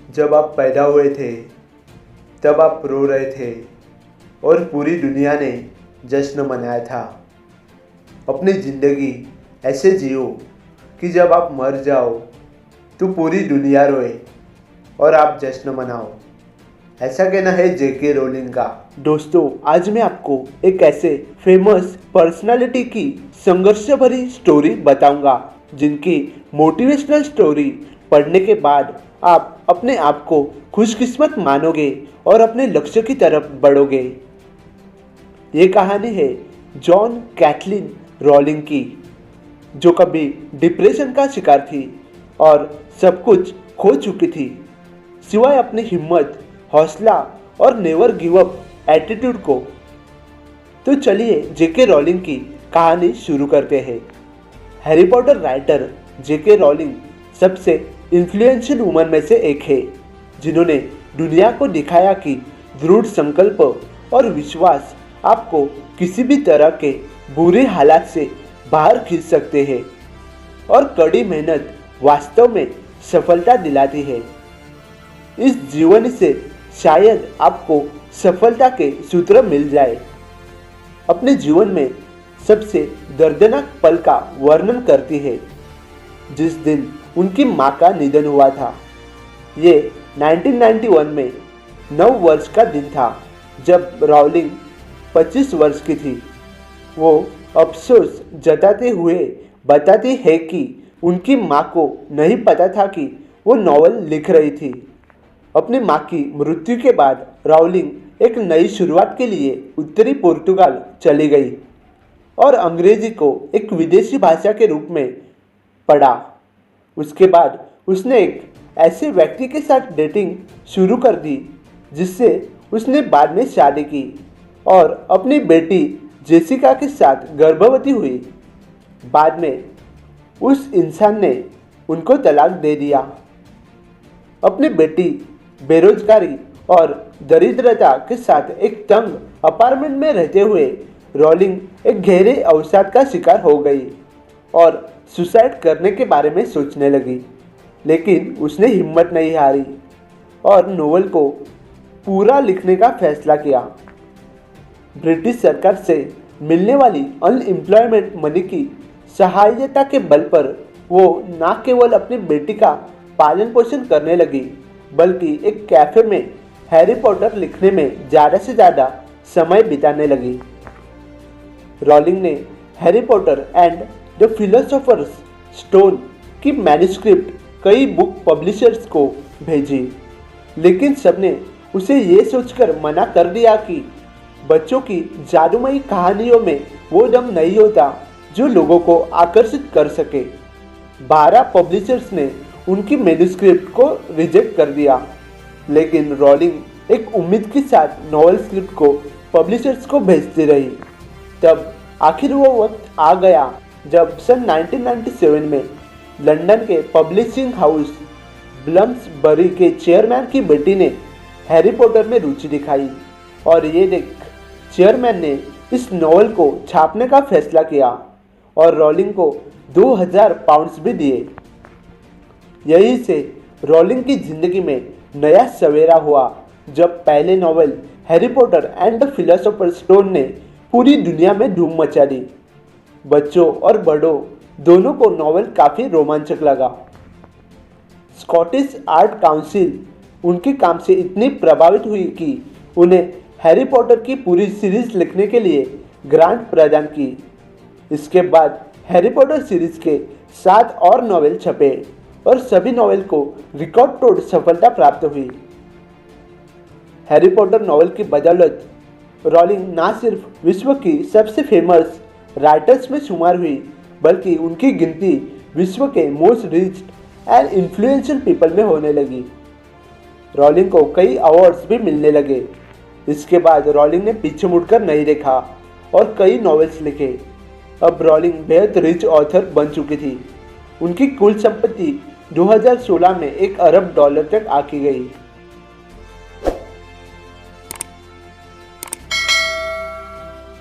जब आप पैदा हुए थे तब आप रो रहे थे और पूरी दुनिया ने जश्न मनाया था। अपनी ज़िंदगी ऐसे जियो कि जब आप मर जाओ तो पूरी दुनिया रोए और आप जश्न मनाओ। ऐसा कहना है जेके रोलिंग का। दोस्तों, आज मैं आपको एक ऐसे फेमस पर्सनालिटी की संघर्ष भरी स्टोरी बताऊंगा जिनकी मोटिवेशनल स्टोरी पढ़ने के बाद आप अपने आप को खुशकिस्मत मानोगे और अपने लक्ष्य की तरफ बढ़ोगे। ये कहानी है जॉन कैथलीन रोलिंग की, जो कभी डिप्रेशन का शिकार थी और सब कुछ खो चुकी थी सिवाय अपनी हिम्मत, हौसला और नेवर गिव अप एटीट्यूड को। तो चलिए जेके रोलिंग की कहानी शुरू करते हैं। हैरी पॉटर राइटर जेके रोलिंग सबसे इन्फ्लुएंशियल वुमन में से एक है, जिन्होंने दुनिया को दिखाया कि दृढ़ संकल्प और विश्वास आपको किसी भी तरह के बुरे हालात से बाहर खींच सकते हैं और कड़ी मेहनत वास्तव में सफलता दिलाती है। इस जीवनी से शायद आपको सफलता के सूत्र मिल जाए। अपने जीवन में सबसे दर्दनाक पल का वर्णन करती है, जिस दिन उनकी मां का निधन हुआ था। ये 1991 में 9 वर्ष का दिन था जब रोलिंग 25 वर्ष की थी। वो अफसोस जताते हुए बताती है कि उनकी मां को नहीं पता था कि वो नॉवल लिख रही थी। अपनी मां की मृत्यु के बाद रोलिंग एक नई शुरुआत के लिए उत्तरी पुर्तगाल चली गई और अंग्रेजी को एक विदेशी भाषा के रूप में पढ़ा। उसके बाद उसने एक ऐसे व्यक्ति के साथ डेटिंग शुरू कर दी जिससे उसने बाद में शादी की और अपनी बेटी जेसिका के साथ गर्भवती हुई। बाद में उस इंसान ने उनको तलाक दे दिया। अपनी बेटी बेरोजगारी और दरिद्रता के साथ एक तंग अपार्टमेंट में रहते हुए रोलिंग एक गहरे अवसाद का शिकार हो गई और सुसाइड करने के बारे में सोचने लगी, लेकिन उसने हिम्मत नहीं हारी और नोवेल को पूरा लिखने का फैसला किया। ब्रिटिश सरकार से मिलने वाली अनएम्प्लॉयमेंट मनी की सहायता के बल पर वो न केवल अपनी बेटी का पालन पोषण करने लगी, बल्कि एक कैफे में हैरी पॉटर लिखने में ज़्यादा से ज़्यादा समय बिताने लगी। रोलिंग ने Harry Potter and the Philosopher's Stone की मैन्युस्क्रिप्ट कई बुक पब्लिशर्स को भेजी, लेकिन सबने उसे ये सोचकर मना कर दिया कि बच्चों की जादुमयी कहानियों में वो दम नहीं होता जो लोगों को आकर्षित कर सके। 12 पब्लिशर्स ने उनकी मैन्युस्क्रिप्ट को रिजेक्ट कर दिया, लेकिन रोलिंग एक उम्मीद के साथ नॉवल स्क्रिप्ट को पब्लिशर्स को भेजती रही। तब आखिर वो वक्त आ गया जब सन 1997 में लंदन के पब्लिशिंग हाउस ब्लम्सबरी के चेयरमैन की बेटी ने हैरी पॉटर में रुचि दिखाई और ये देख चेयरमैन ने इस नॉवल को छापने का फैसला किया और रोलिंग को 2000 पाउंड्स भी दिए। यहीं से रोलिंग की जिंदगी में नया सवेरा हुआ जब पहले novel Harry Potter and the Philosopher's Stone ने पूरी दुनिया में धूम मचा दी। बच्चों और बड़ों दोनों को नॉवल काफ़ी रोमांचक लगा। स्कॉटिश आर्ट काउंसिल उनके काम से इतनी प्रभावित हुई कि उन्हें हैरी पॉटर की पूरी सीरीज लिखने के लिए ग्रांट प्रदान की। इसके बाद हैरी पॉटर सीरीज के 7 और नॉवेल छपे और सभी नॉवेल को रिकॉर्ड तोड़ सफलता प्राप्त हुई। हैरी पॉटर नॉवेल की बदौलत रोलिंग न सिर्फ विश्व की सबसे फेमस राइटर्स में शुमार हुई, बल्कि उनकी गिनती विश्व के most riched and influential people में होने लगी। रोलिंग को कई अवार्ड्स भी मिलने लगे। इसके बाद रोलिंग ने पीछे मुड़कर नहीं देखा और कई नॉवेल्स लिखे। अब रोलिंग बेहद रिच ऑथर बन चुकी थी। उनकी कुल संपत्ति 2016 में $1 अरब तक आकी गई।